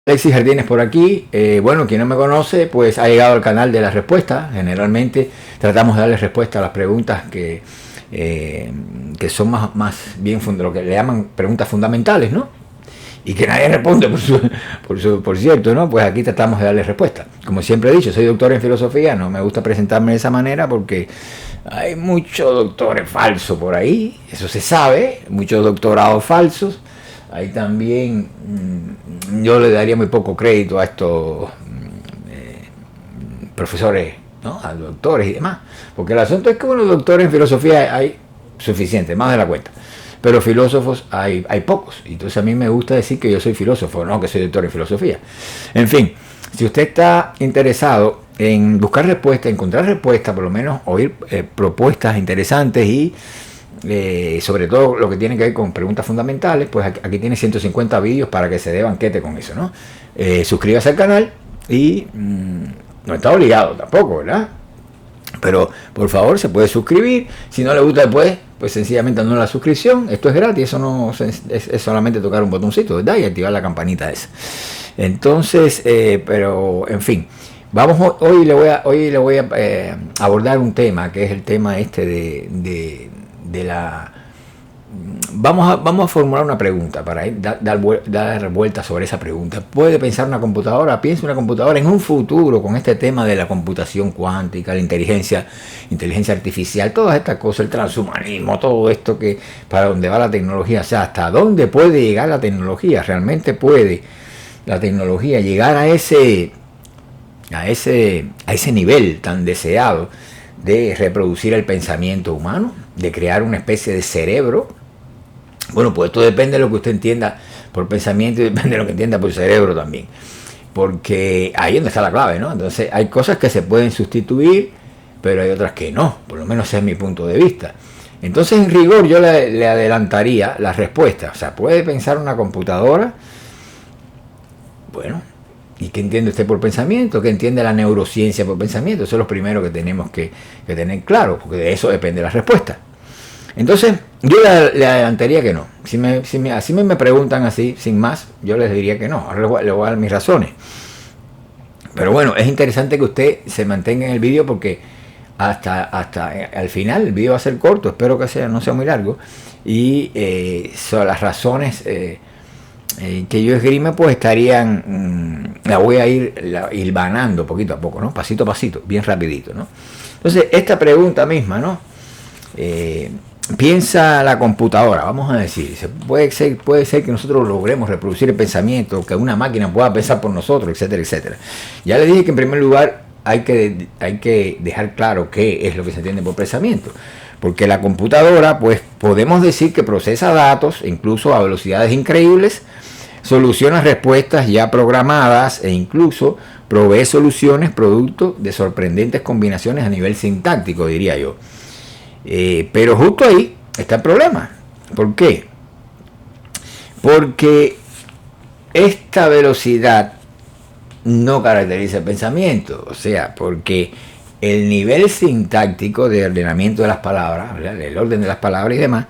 Alexis Jardines por aquí. Bueno, quien no me conoce, pues ha llegado al canal de las respuestas. Generalmente tratamos de darle respuesta a las preguntas que son más bien lo que le llaman preguntas fundamentales, ¿no? Y que nadie responde, por cierto, ¿no? Pues aquí tratamos de darle respuesta. Como siempre he dicho, soy doctor en filosofía, no me gusta presentarme de esa manera porque hay muchos doctores falsos por ahí, eso se sabe, muchos doctorados falsos. Ahí también yo le daría muy poco crédito a estos profesores, ¿no? A doctores y demás, porque el asunto es que bueno, doctores en filosofía hay suficiente, más de la cuenta, pero filósofos hay pocos. Entonces a mí me gusta decir que yo soy filósofo, no que soy doctor en filosofía. En fin, si usted está interesado en buscar respuestas, encontrar respuestas, por lo menos oír propuestas interesantes y sobre todo lo que tiene que ver con preguntas fundamentales, pues aquí tiene 150 vídeos para que se dé banquete con eso, ¿no? Suscríbase al canal y no está obligado tampoco, ¿verdad? Pero por favor se puede suscribir. Si no le gusta después, pues sencillamente no la suscripción. Esto es gratis, eso no es solamente tocar un botoncito, ¿verdad? Y activar la campanita esa. Entonces, pero en fin, hoy le voy a abordar un tema que es el tema este de la... Vamos a formular una pregunta para dar vuelta sobre esa pregunta. ¿Puede pensar una computadora? Piensa una computadora en un futuro con este tema de la computación cuántica, la inteligencia artificial, todas estas cosas, el transhumanismo, todo esto que para dónde va la tecnología, o sea, hasta dónde puede llegar la tecnología. ¿Realmente puede la tecnología llegar a ese nivel tan deseado de reproducir el pensamiento humano, de crear una especie de cerebro? Bueno, pues esto depende de lo que usted entienda por pensamiento y depende de lo que entienda por cerebro también, porque ahí es donde está la clave, ¿no? Entonces hay cosas que se pueden sustituir, pero hay otras que no, por lo menos ese es mi punto de vista. Entonces en rigor yo le adelantaría la respuesta. O sea, ¿puede pensar una computadora? Bueno, ¿y qué entiende usted por pensamiento? ¿Qué entiende la neurociencia por pensamiento? Eso es lo primero que tenemos que tener claro, porque de eso depende la respuesta. Entonces, yo le adelantaría que no. Si me preguntan así, sin más, yo les diría que no. Ahora le voy a dar mis razones. Pero bueno, es interesante que usted se mantenga en el vídeo porque hasta al final el vídeo va a ser corto. Espero que no sea muy largo. Y son las razones que yo esgrime, pues estarían... la voy a ir hilvanando poquito a poco, ¿no? Pasito a pasito, bien rapidito, ¿no? Entonces, esta pregunta misma, ¿no? Piensa la computadora, vamos a decir, puede ser que nosotros logremos reproducir el pensamiento, que una máquina pueda pensar por nosotros, etcétera, etcétera. Ya le dije que en primer lugar hay que dejar claro qué es lo que se entiende por pensamiento, porque la computadora, pues podemos decir que procesa datos, incluso a velocidades increíbles, soluciona respuestas ya programadas e incluso provee soluciones producto de sorprendentes combinaciones a nivel sintáctico, diría yo. Pero justo ahí está el problema. ¿Por qué? Porque esta velocidad no caracteriza el pensamiento. O sea, porque el nivel sintáctico de ordenamiento de las palabras, ¿verdad? El orden de las palabras y demás,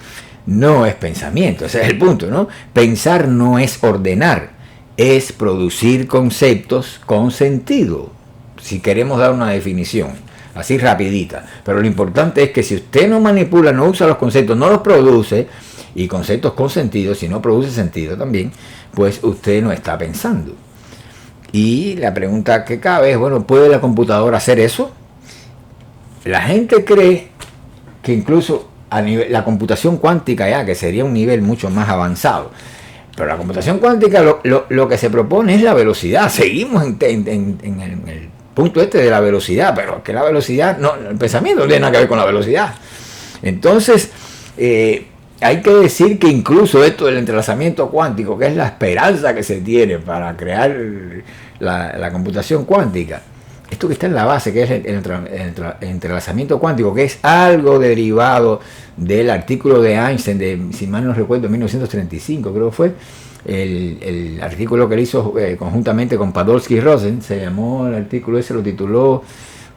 no es pensamiento. Ese es el punto, ¿no? Pensar no es ordenar, es producir conceptos con sentido. Si queremos dar una definición así rapidita, pero lo importante es que si usted no manipula, no usa los conceptos, no los produce, y conceptos con sentido, si no produce sentido también, pues usted no está pensando. Y la pregunta que cabe es, bueno, ¿puede la computadora hacer eso? La gente cree que incluso a nivel, la computación cuántica ya, que sería un nivel mucho más avanzado, pero la computación cuántica lo que se propone es la velocidad. Seguimos en el punto de la velocidad, pero que la velocidad, no, el pensamiento no tiene nada que ver con la velocidad. Entonces, hay que decir que incluso esto del entrelazamiento cuántico, que es la esperanza que se tiene para crear la computación cuántica, esto que está en la base, que es el entrelazamiento cuántico, que es algo derivado del artículo de Einstein, si mal no recuerdo, en 1935 creo que fue, el artículo que él hizo conjuntamente con Podolsky y Rosen, se llamó el artículo ese, lo tituló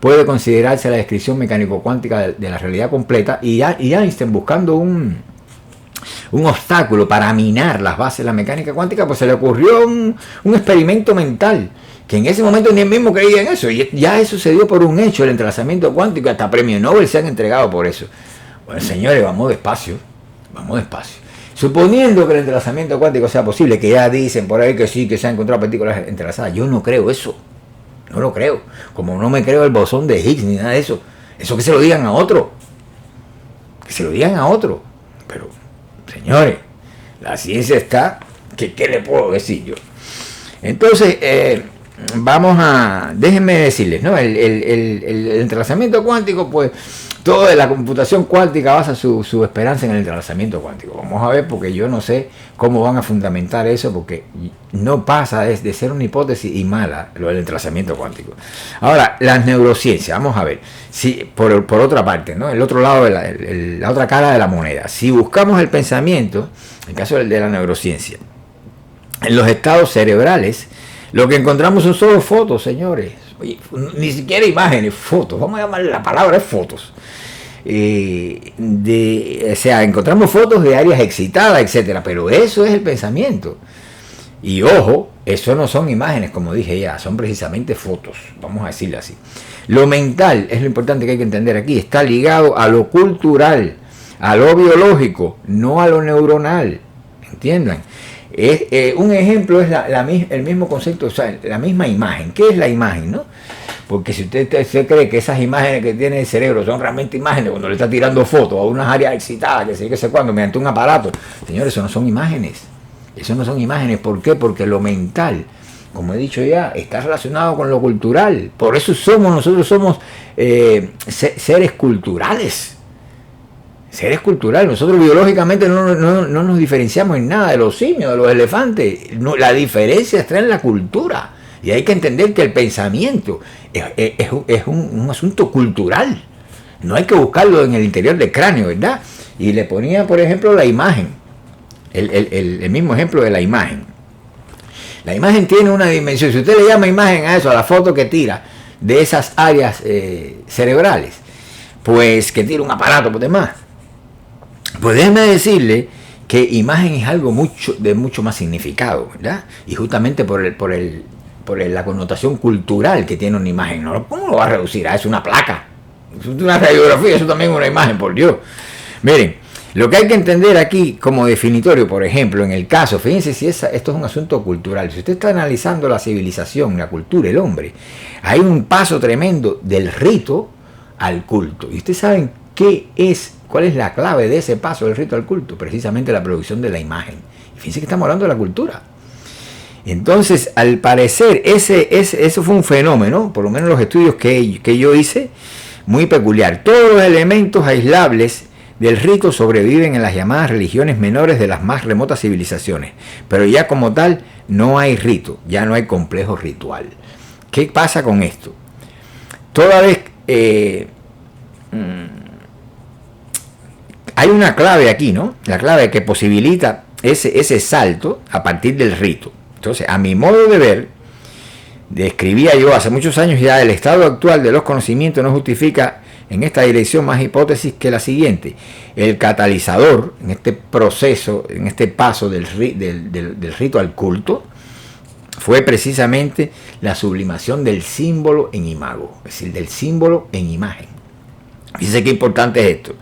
"Puede considerarse la descripción mecánico-cuántica de la realidad completa", y Einstein, buscando un un obstáculo para minar las bases de la mecánica cuántica, pues se le ocurrió un experimento mental, que en ese momento ni él mismo creía en eso, y ya eso se dio por un hecho, el entrelazamiento cuántico, hasta premios Nobel se han entregado por eso. Bueno, señores, vamos despacio. Suponiendo que el entrelazamiento cuántico sea posible, que ya dicen por ahí que sí, que se han encontrado partículas entrelazadas, yo no creo eso. No lo creo. Como no me creo el bosón de Higgs ni nada de eso. Eso que se lo digan a otro. Pero, señores, la ciencia está, ¿qué le puedo decir yo? Entonces, déjenme decirles, ¿no? El entrelazamiento cuántico, pues, toda la computación cuántica basa su esperanza en el entrelazamiento cuántico. Vamos a ver, porque yo no sé cómo van a fundamentar eso, porque no pasa de ser una hipótesis y mala lo del entrelazamiento cuántico. Ahora, las neurociencias, vamos a ver, si por otra parte, ¿no? El otro lado, la otra cara de la moneda. Si buscamos el pensamiento, en el caso de la neurociencia, en los estados cerebrales, lo que encontramos son solo fotos, señores. Oye, ni siquiera imágenes, fotos. Vamos a llamar la palabra fotos. O sea, encontramos fotos de áreas excitadas, etcétera. Pero eso es el pensamiento. Y ojo, eso no son imágenes, como dije ya, son precisamente fotos. Vamos a decirlo así. Lo mental es lo importante que hay que entender aquí. Está ligado a lo cultural, a lo biológico, no a lo neuronal. ¿Entiendan? Un ejemplo es el mismo concepto, o sea, la misma imagen. ¿Qué es la imagen, no? Porque si usted cree que esas imágenes que tiene el cerebro son realmente imágenes, cuando le está tirando fotos a unas áreas excitadas, que sé cuándo, mediante un aparato, señores, eso no son imágenes. Eso no son imágenes. ¿Por qué? Porque lo mental, como he dicho ya, está relacionado con lo cultural. Por eso nosotros somos seres culturales. Seres culturales. Nosotros biológicamente no nos diferenciamos en nada de los simios, de los elefantes. No, la diferencia está en la cultura. Y hay que entender que el pensamiento es un asunto cultural. No hay que buscarlo en el interior del cráneo, ¿verdad? Y le ponía, por ejemplo, la imagen. El mismo ejemplo de la imagen. La imagen tiene una dimensión. Si usted le llama imagen a eso, a la foto que tira de esas áreas cerebrales, pues que tira un aparato por demás. Pues déjeme decirle que imagen es algo de mucho más significado, ¿verdad? Y justamente por la connotación cultural que tiene una imagen. ¿No? ¿Cómo lo va a reducir a eso? Una placa. Es una radiografía, eso también es una imagen, por Dios. Miren, lo que hay que entender aquí como definitorio, por ejemplo, en el caso, fíjense si esto es un asunto cultural. Si usted está analizando la civilización, la cultura, el hombre, hay un paso tremendo del rito al culto. Y ustedes saben cuál es la clave de ese paso del rito al culto, precisamente la producción de la imagen. Y fíjense que estamos hablando de la cultura. Entonces, al parecer, eso fue un fenómeno, por lo menos los estudios que yo hice, muy peculiar. Todos los elementos aislables del rito sobreviven en las llamadas religiones menores de las más remotas civilizaciones, pero ya como tal no hay rito, ya no hay complejo ritual. ¿Qué pasa con esto? Toda vez hay una clave aquí, ¿no? La clave que posibilita ese salto a partir del rito. Entonces, a mi modo de ver, describía yo hace muchos años ya, el estado actual de los conocimientos no justifica en esta dirección más hipótesis que la siguiente. El catalizador en este proceso, en este paso del rito al culto, fue precisamente la sublimación del símbolo en imago, es decir, del símbolo en imagen. Fíjense qué importante es esto.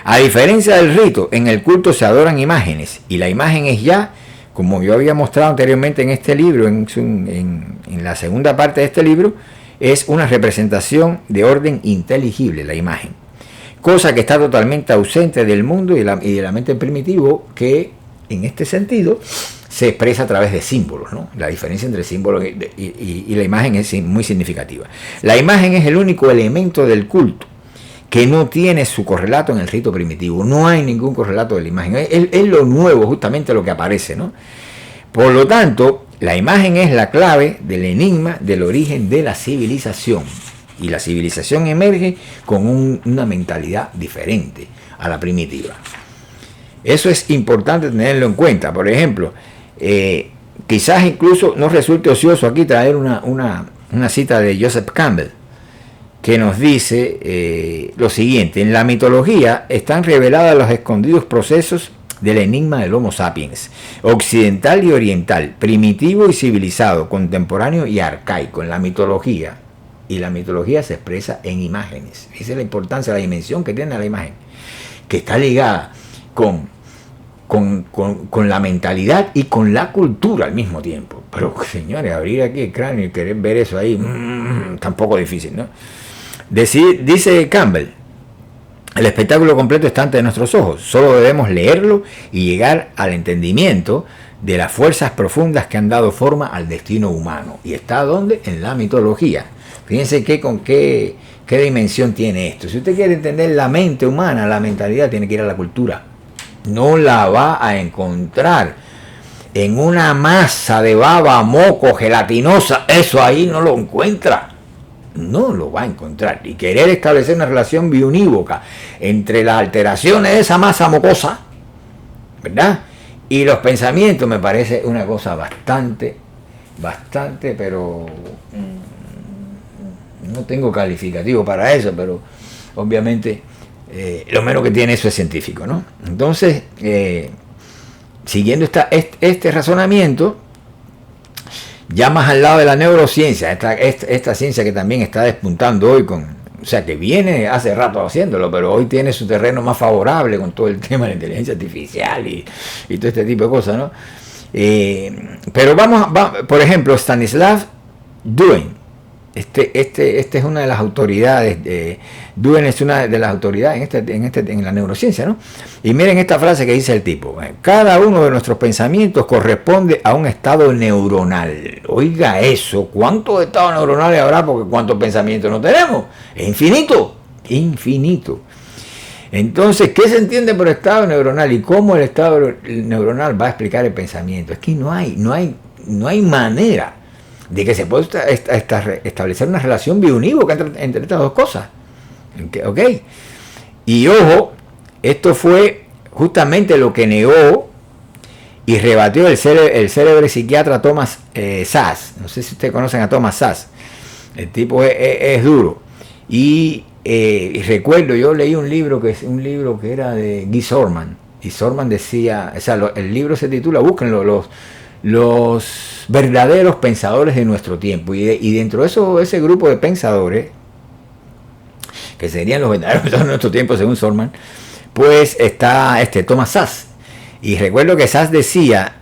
A diferencia del rito, en el culto se adoran imágenes, y la imagen es ya, como yo había mostrado anteriormente en este libro, en la segunda parte de este libro, es una representación de orden inteligible, la imagen. Cosa que está totalmente ausente del mundo y de la mente primitivo, que en este sentido se expresa a través de símbolos, ¿no? La diferencia entre símbolo y la imagen es muy significativa. La imagen es el único elemento del culto que no tiene su correlato en el rito primitivo. No hay ningún correlato de la imagen. Es lo nuevo, justamente lo que aparece, ¿no? Por lo tanto, la imagen es la clave del enigma del origen de la civilización. Y la civilización emerge con una mentalidad diferente a la primitiva. Eso es importante tenerlo en cuenta. Por ejemplo, quizás incluso nos resulte ocioso aquí traer una cita de Joseph Campbell, que nos dice lo siguiente: en la mitología están revelados los escondidos procesos del enigma del Homo sapiens, occidental y oriental, primitivo y civilizado, contemporáneo y arcaico en la mitología. Y la mitología se expresa en imágenes. Esa es la importancia, la dimensión que tiene la imagen, que está ligada con la mentalidad y con la cultura al mismo tiempo. Pero, señores, abrir aquí el cráneo y querer ver eso ahí, tampoco difícil, ¿no? Dice Campbell, el espectáculo completo está ante nuestros ojos, solo debemos leerlo y llegar al entendimiento de las fuerzas profundas que han dado forma al destino humano. ¿Y está dónde? En la mitología. Fíjense qué dimensión tiene esto. Si usted quiere entender la mente humana, la mentalidad, tiene que ir a la cultura. No la va a encontrar en una masa de baba, moco, gelatinosa. Eso ahí no lo encuentra. No lo va a encontrar. Y querer establecer una relación biunívoca entre las alteraciones de esa masa mocosa, ¿verdad?, y los pensamientos, me parece una cosa bastante, pero no tengo calificativo para eso, pero obviamente lo menos que tiene eso es científico, ¿no? Entonces, siguiendo este razonamiento, ya más al lado de la neurociencia, esta ciencia que también está despuntando hoy o sea, que viene hace rato haciéndolo, pero hoy tiene su terreno más favorable con todo el tema de la inteligencia artificial y todo este tipo de cosas, ¿no? Pero por ejemplo, Stanislav Dehaene. Este es una de las autoridades, Dehaene es una de las autoridades en la neurociencia, ¿no? Y miren esta frase que dice el tipo: cada uno de nuestros pensamientos corresponde a un estado neuronal. Oiga eso, ¿cuántos estados neuronales habrá? Porque ¿cuántos pensamientos no tenemos? Es infinito. Entonces, ¿qué se entiende por estado neuronal y cómo el estado neuronal va a explicar el pensamiento? Es que no hay manera de que se pueda establecer una relación biunívoca entre estas dos cosas. ¿Ok? Y ojo, esto fue justamente lo que negó y rebatió el célebre psiquiatra Thomas Szasz. No sé si ustedes conocen a Thomas Szasz. El tipo es duro. Y recuerdo, yo leí un libro que era de Guy Sorman. Y Sorman decía, o sea, el libro se titula, búsquenlo, los verdaderos pensadores de nuestro tiempo, y dentro de ese grupo de pensadores, que serían los verdaderos pensadores de nuestro tiempo según Sorman, pues está Thomas Szasz. Y recuerdo que Szasz decía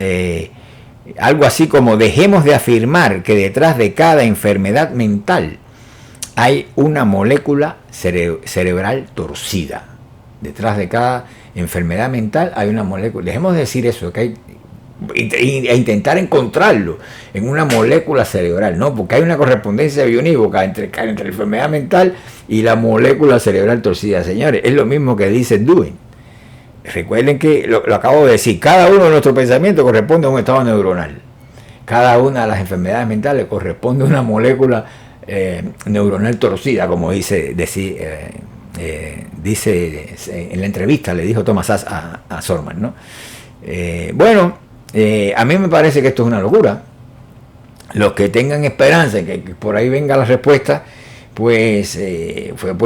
algo así como: dejemos de afirmar que detrás de cada enfermedad mental hay una molécula cerebral torcida. Detrás de cada enfermedad mental hay una molécula. Dejemos de decir eso, que hay e intentar encontrarlo en una molécula cerebral, ¿no? Porque hay una correspondencia bionívoca entre la enfermedad mental y la molécula cerebral torcida. Señores, es lo mismo que dice Dehaene. Recuerden que lo acabo de decir, cada uno de nuestros pensamientos corresponde a un estado neuronal. Cada una de las enfermedades mentales corresponde a una molécula neuronal torcida, como dice en la entrevista, le dijo Thomas Szasz a Sorman, ¿no? A mí me parece que esto es una locura. Los que tengan esperanza de que por ahí venga la respuesta, pues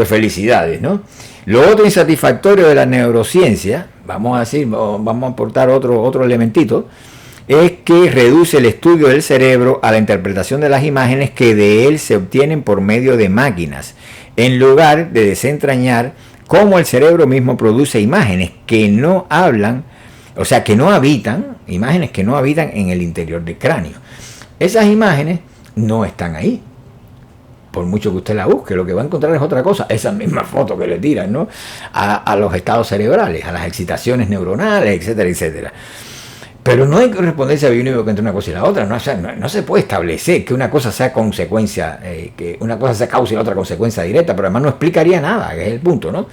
felicidades, ¿no? Lo otro insatisfactorio de la neurociencia, vamos a aportar otro elementito, es que reduce el estudio del cerebro a la interpretación de las imágenes que de él se obtienen por medio de máquinas, en lugar de desentrañar cómo el cerebro mismo produce imágenes que no hablan, o sea, que no habitan, imágenes que no habitan en el interior del cráneo. Esas imágenes no están ahí. Por mucho que usted la busque, lo que va a encontrar es otra cosa, esa misma foto que le tiran, ¿no?, a los estados cerebrales, a las excitaciones neuronales, etcétera, etcétera. Pero no hay correspondencia bioquímica entre una cosa y la otra. No se puede establecer que una cosa sea consecuencia, que una cosa sea causa y la otra consecuencia directa, pero además no explicaría nada, que es el punto, ¿no?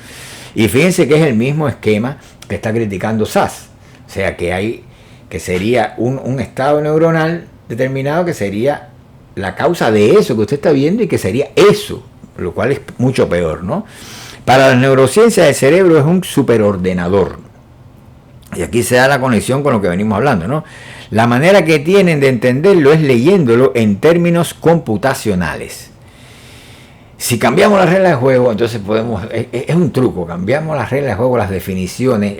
Y fíjense que es el mismo esquema que está criticando Szasz. O sea, que sería un estado neuronal determinado que sería la causa de eso que usted está viendo y que sería eso, lo cual es mucho peor, ¿no? Para la neurociencia, el cerebro es un superordenador. Y aquí se da la conexión con lo que venimos hablando, ¿no? La manera que tienen de entenderlo es leyéndolo en términos computacionales. Si cambiamos las reglas de juego, entonces es un truco, cambiamos las reglas de juego, las definiciones,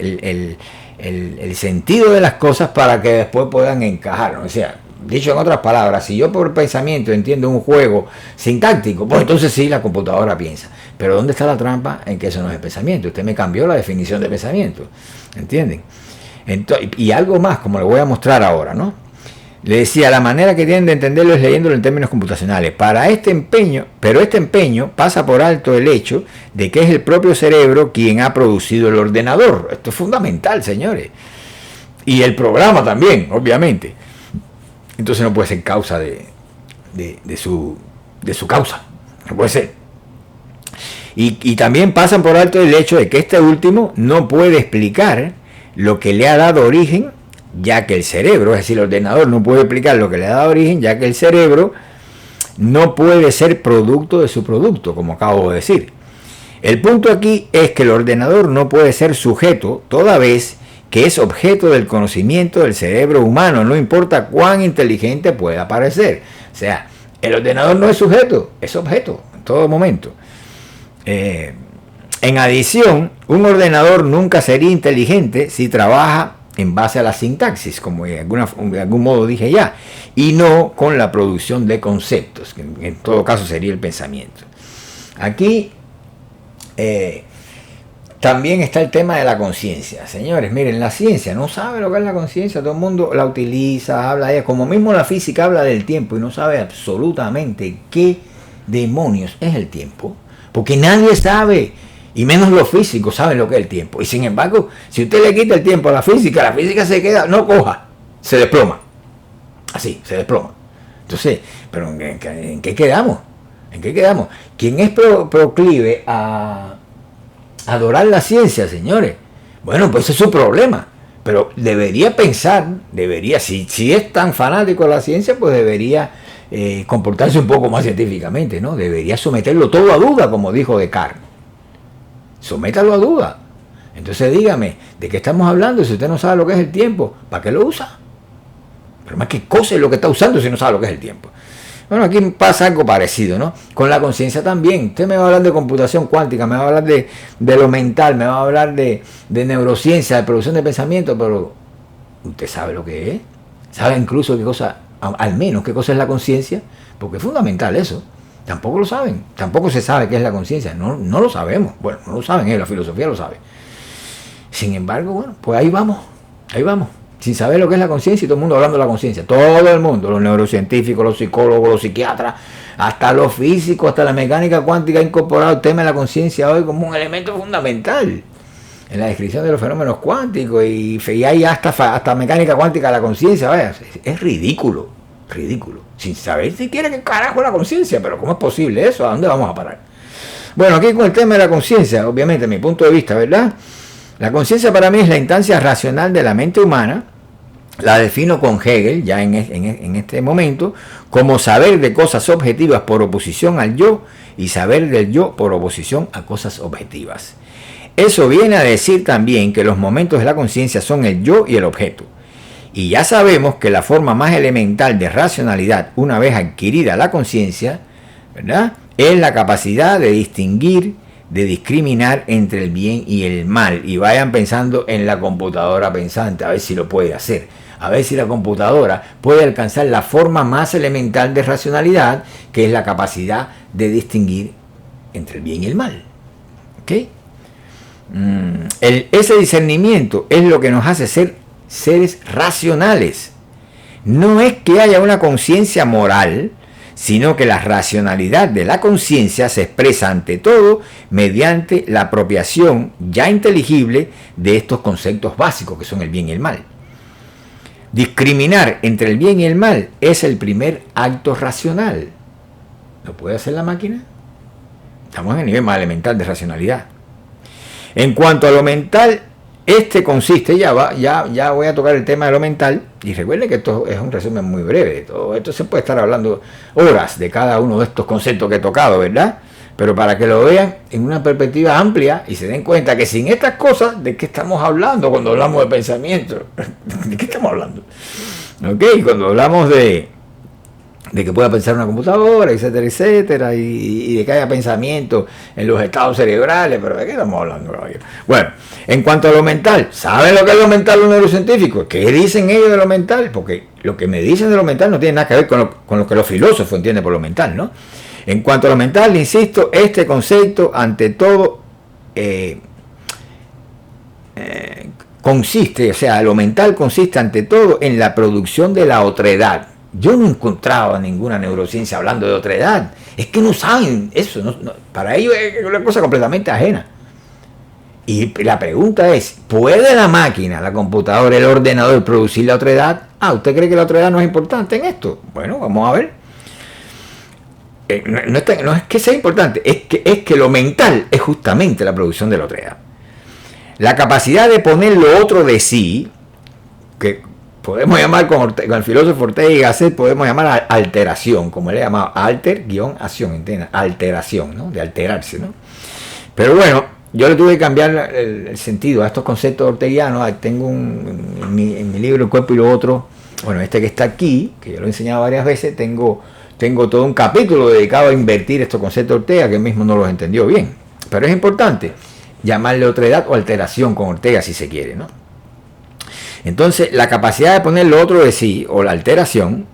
el sentido de las cosas para que después puedan encajar, ¿no? O sea, dicho en otras palabras, si yo por pensamiento entiendo un juego sintáctico, pues entonces sí, la computadora piensa. Pero ¿dónde está la trampa? En que eso no es pensamiento. Usted me cambió la definición de pensamiento. ¿Entienden? Entonces, y algo más, como le voy a mostrar ahora, ¿no? Le decía, la manera que tienen de entenderlo es leyéndolo en términos computacionales. Para este empeño, pero este empeño pasa por alto el hecho de que es el propio cerebro quien ha producido el ordenador. Esto es fundamental, señores. Y el programa también, obviamente. Entonces no puede ser causa de su causa. No puede ser. Y también pasan por alto el hecho de que este último no puede explicar lo que le ha dado origen, ya que el cerebro, es decir, el ordenador no puede explicar lo que le ha dado origen, ya que el cerebro no puede ser producto de su producto, como acabo de decir. El punto aquí es que el ordenador no puede ser sujeto, toda vez que es objeto del conocimiento del cerebro humano, no importa cuán inteligente pueda parecer. O sea, el ordenador no es sujeto, es objeto en todo momento. En adición, un ordenador nunca sería inteligente si trabaja en base a la sintaxis, como de algún modo dije ya, y no con la producción de conceptos, que en todo caso sería el pensamiento. Aquí también está el tema de la conciencia. Señores, miren, la ciencia no sabe lo que es la conciencia, todo el mundo la utiliza, habla de ella, como mismo la física habla del tiempo y no sabe absolutamente qué demonios es el tiempo, porque nadie sabe. Y menos los físicos saben lo que es el tiempo. Y sin embargo, si usted le quita el tiempo a la física se queda, no coja, se desploma. Así, se desploma. Entonces, ¿pero en qué quedamos? ¿En qué quedamos? ¿Quién es proclive a adorar la ciencia, señores? Bueno, pues ese es su problema. Pero debería pensar, si es tan fanático de la ciencia, pues debería comportarse un poco más científicamente, ¿no? Debería someterlo todo a duda, como dijo Descartes. Sométalo a duda. Entonces dígame, ¿de qué estamos hablando? Si usted no sabe lo que es el tiempo, ¿para qué lo usa? Pero más qué cosa es lo que está usando si no sabe lo que es el tiempo. Bueno, aquí pasa algo parecido, ¿no? Con la conciencia también. Usted me va a hablar de computación cuántica, me va a hablar de lo mental, me va a hablar de neurociencia, de producción de pensamiento, pero ¿usted sabe lo que es? ¿Sabe incluso qué cosa, al menos qué cosa es la conciencia? Porque es fundamental eso. Tampoco lo saben, tampoco se sabe qué es la conciencia, no lo sabemos. Bueno, no lo saben, la filosofía lo sabe. Sin embargo, bueno, pues ahí vamos, sin saber lo que es la conciencia y todo el mundo hablando de la conciencia, todo el mundo, los neurocientíficos, los psicólogos, los psiquiatras, hasta los físicos, hasta la mecánica cuántica ha incorporado el tema de la conciencia hoy como un elemento fundamental en la descripción de los fenómenos cuánticos y hay hasta mecánica cuántica de la conciencia. Vaya, es ridículo, sin saber siquiera qué carajo es la conciencia, pero ¿cómo es posible eso? ¿A dónde vamos a parar? Bueno, aquí con el tema de la conciencia, obviamente, mi punto de vista, ¿verdad? La conciencia para mí es la instancia racional de la mente humana. La defino con Hegel, ya en este momento, como saber de cosas objetivas por oposición al yo y saber del yo por oposición a cosas objetivas. Eso viene a decir también que los momentos de la conciencia son el yo y el objeto. Y ya sabemos que la forma más elemental de racionalidad, una vez adquirida la conciencia, ¿verdad?, es la capacidad de distinguir, de discriminar entre el bien y el mal. Y vayan pensando en la computadora pensante, a ver si lo puede hacer. A ver si la computadora puede alcanzar la forma más elemental de racionalidad, que es la capacidad de distinguir entre el bien y el mal. ¿Ok? Ese discernimiento es lo que nos hace ser seres racionales. No es que haya una conciencia moral, sino que la racionalidad de la conciencia se expresa ante todo mediante la apropiación ya inteligible de estos conceptos básicos que son el bien y el mal. Discriminar entre el bien y el mal es el primer acto racional. ¿Lo puede hacer la máquina? Estamos en el nivel más elemental de racionalidad. En cuanto a lo mental, este consiste, ya voy a tocar el tema de lo mental, y recuerden que esto es un resumen muy breve de todo esto. Se puede estar hablando horas de cada uno de estos conceptos que he tocado, ¿verdad? Pero para que lo vean en una perspectiva amplia y se den cuenta que sin estas cosas, ¿de qué estamos hablando cuando hablamos de pensamiento? ¿De qué estamos hablando? ¿Ok? Cuando hablamos de de que pueda pensar una computadora, etcétera, etcétera, y de que haya pensamiento en los estados cerebrales, pero ¿de qué estamos hablando? Bueno, en cuanto a lo mental, ¿saben lo que es lo mental los neurocientíficos? ¿Qué dicen ellos de lo mental? Porque lo que me dicen de lo mental no tiene nada que ver con lo que los filósofos entienden por lo mental, ¿no? En cuanto a lo mental, insisto, este concepto, ante todo, consiste, o sea, lo mental consiste ante todo en la producción de la otredad. Yo no encontraba ninguna neurociencia hablando de otredad. Es que no saben eso. Para ellos es una cosa completamente ajena. Y la pregunta es, ¿puede la máquina, la computadora, el ordenador producir la otredad? ¿Usted cree que la otredad no es importante en esto? Bueno, vamos a ver. No es que sea importante, es que lo mental es justamente la producción de la otredad. La capacidad de poner lo otro de sí, que podemos llamar con el filósofo Ortega y Gasset, podemos llamar alteración, como él le llamaba, alter-acción, ¿entiendes? Alteración, ¿no? De alterarse, ¿no? Pero bueno, yo le tuve que cambiar el sentido a estos conceptos orteguianos. Tengo en mi libro El cuerpo y lo otro, bueno, este que está aquí, que yo lo he enseñado varias veces, tengo todo un capítulo dedicado a invertir estos conceptos de Ortega, que él mismo no los entendió bien. Pero es importante llamarle otredad o alteración con Ortega si se quiere, ¿no? Entonces, la capacidad de poner lo otro de sí, o la alteración,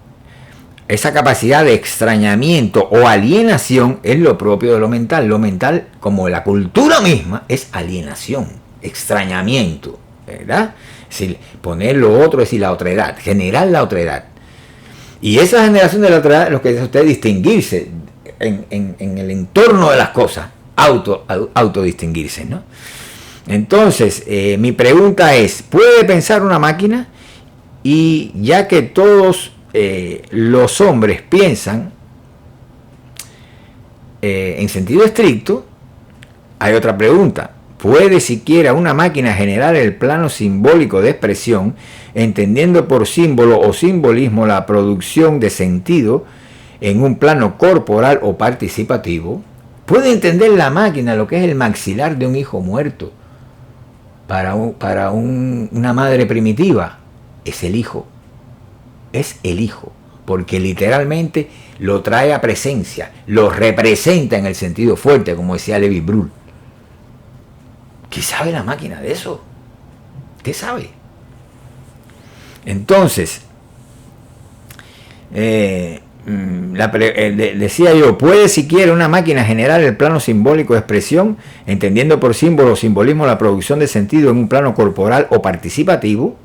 esa capacidad de extrañamiento o alienación es lo propio de lo mental. Lo mental, como la cultura misma, es alienación, extrañamiento, ¿verdad? Es decir, poner lo otro, es decir, la otredad, generar la otredad. Y esa generación de la otredad es lo que dice usted, distinguirse en el entorno de las cosas, autodistinguirse, ¿no? Entonces, mi pregunta es, ¿puede pensar una máquina? Y ya que todos los hombres piensan en sentido estricto, hay otra pregunta. ¿Puede siquiera una máquina generar el plano simbólico de expresión, entendiendo por símbolo o simbolismo la producción de sentido en un plano corporal o participativo? ¿Puede entender la máquina lo que es el maxilar de un hijo muerto? Para una madre primitiva, es el hijo, porque literalmente lo trae a presencia, lo representa en el sentido fuerte, como decía Levi Brühl. ¿Qué sabe la máquina de eso? ¿Qué sabe? Entonces, decía yo, ¿puede siquiera una máquina generar el plano simbólico de expresión, entendiendo por símbolo o simbolismo la producción de sentido en un plano corporal o participativo?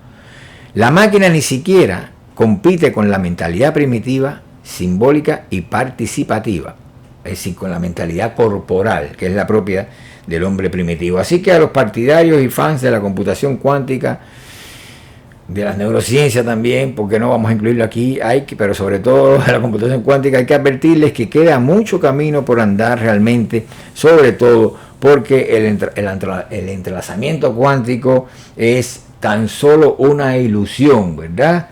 La máquina ni siquiera compite con la mentalidad primitiva, simbólica y participativa, es decir, con la mentalidad corporal, que es la propia del hombre primitivo. Así que a los partidarios y fans de la computación cuántica, de las neurociencias también, porque no vamos a incluirlo aquí, pero sobre todo a la computación cuántica, hay que advertirles que queda mucho camino por andar realmente, sobre todo porque el entrelazamiento cuántico es tan solo una ilusión, ¿verdad?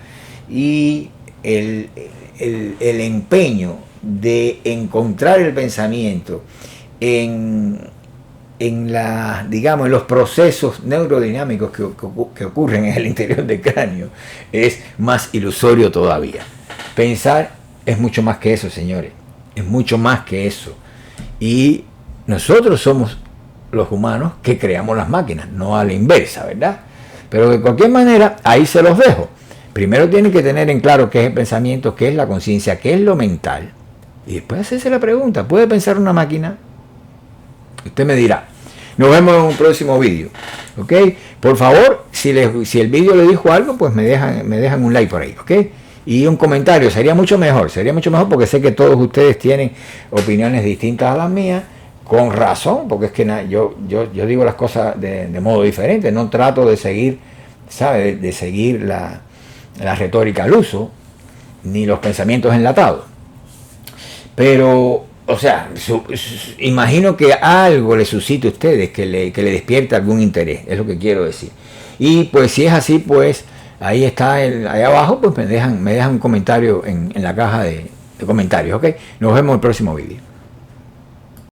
Y el empeño de encontrar el pensamiento en los procesos neurodinámicos que ocurren en el interior del cráneo es más ilusorio todavía. Pensar es mucho más que eso, señores, es mucho más que eso. Y nosotros somos los humanos que creamos las máquinas, no a la inversa, ¿verdad? Pero de cualquier manera, ahí se los dejo. Primero tienen que tener en claro qué es el pensamiento, qué es la conciencia, qué es lo mental. Y después hacerse la pregunta, ¿puede pensar una máquina? Usted me dirá. Nos vemos en un próximo vídeo. ¿Ok? Por favor, si el vídeo le dijo algo, pues me dejan un like por ahí. ¿Ok? Y un comentario, sería mucho mejor porque sé que todos ustedes tienen opiniones distintas a las mías, con razón, porque es que yo digo las cosas de modo diferente, no trato de seguir, ¿sabe? De seguir la retórica al uso, ni los pensamientos enlatados. Pero, o sea, imagino que algo le suscite a ustedes, que le despierte algún interés, es lo que quiero decir. Y pues si es así, pues ahí está, ahí abajo, pues me dejan un comentario en la caja de comentarios, ¿ok? Nos vemos en el próximo vídeo.